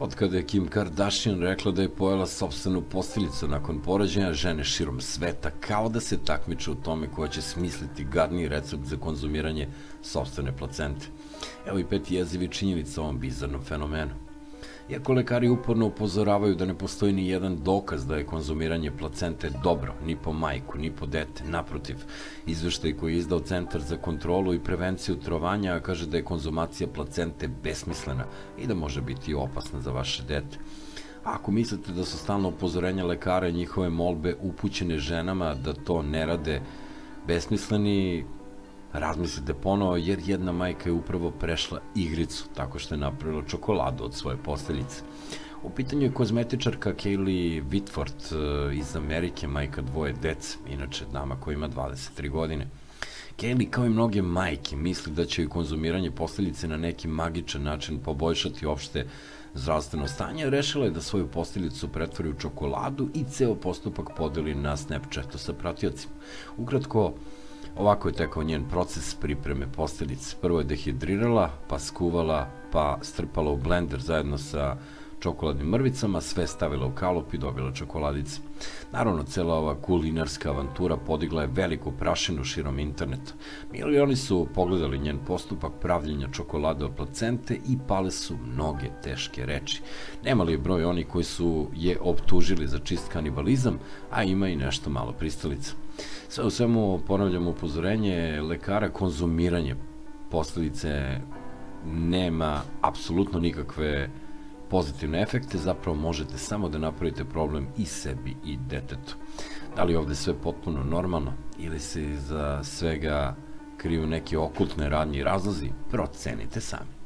Od kada je Kim Kardashian rekla da je pojela sopstvenu posteljicu nakon porođaja, žene širom sveta kao da se takmiče u tome koja će smisliti gadniji recept za konzumiranje sopstvene placente. Evo i 5 jezivi činjenica o ovom bizarnom fenomenu. Iako lekari uporno upozoravaju da ne postoji ni jedan dokaz da je konzumiranje placente dobro, ni po majku, ni po dete, naprotiv, izveštaj koji je izdao Centar za kontrolu i prevenciju trovanja kaže da je konzumacija placente besmislena i da može biti opasna za vaše dete. A ako mislite da su stalno upozorenja lekara i njihove molbe upućene ženama da to ne rade besmisleni, razmislite ponovo, jer jedna majka je upravo prešla igricu tako što je napravila čokoladu od svoje posteljice. U pitanju je kozmetičarka Kaylee Whitford iz Amerike, majka dvoje dece, inače dama koja ima 23 godine. Kaylee, kao i mnoge majke, misli da će konzumiranje posteljice na neki magičan način poboljšati opšte zdravstveno stanje, rešila je da svoju posteljicu pretvori u čokoladu i ceo postupak podeli na Snapchatu sa pratiocima. Ukratko, ovako je tekao njen proces pripreme posteljice. Prvo je dehidrirala, pa skuvala, pa strpala u blender zajedno sa čokoladnim mrvicama, sve stavila u kalup i dobila čokoladice. Naravno, cela ova kulinarska avantura podigla je veliku prašinu širom interneta. Milioni su pogledali njen postupak pravljenja čokolade od placente i pale su mnoge teške reči. Nemali je broj oni koji su je optužili za čist kanibalizam, a ima i nešto malo pristalica. Sve u svemu, ponavljam upozorenje lekara, konzumiranje posteljice nema apsolutno nikakve pozitivne efekte, zapravo možete samo da napravite problem i sebi i detetu. Da li je ovde sve potpuno normalno ili se iza svega kriju neke okultne radnje i razlozi, procenite sami.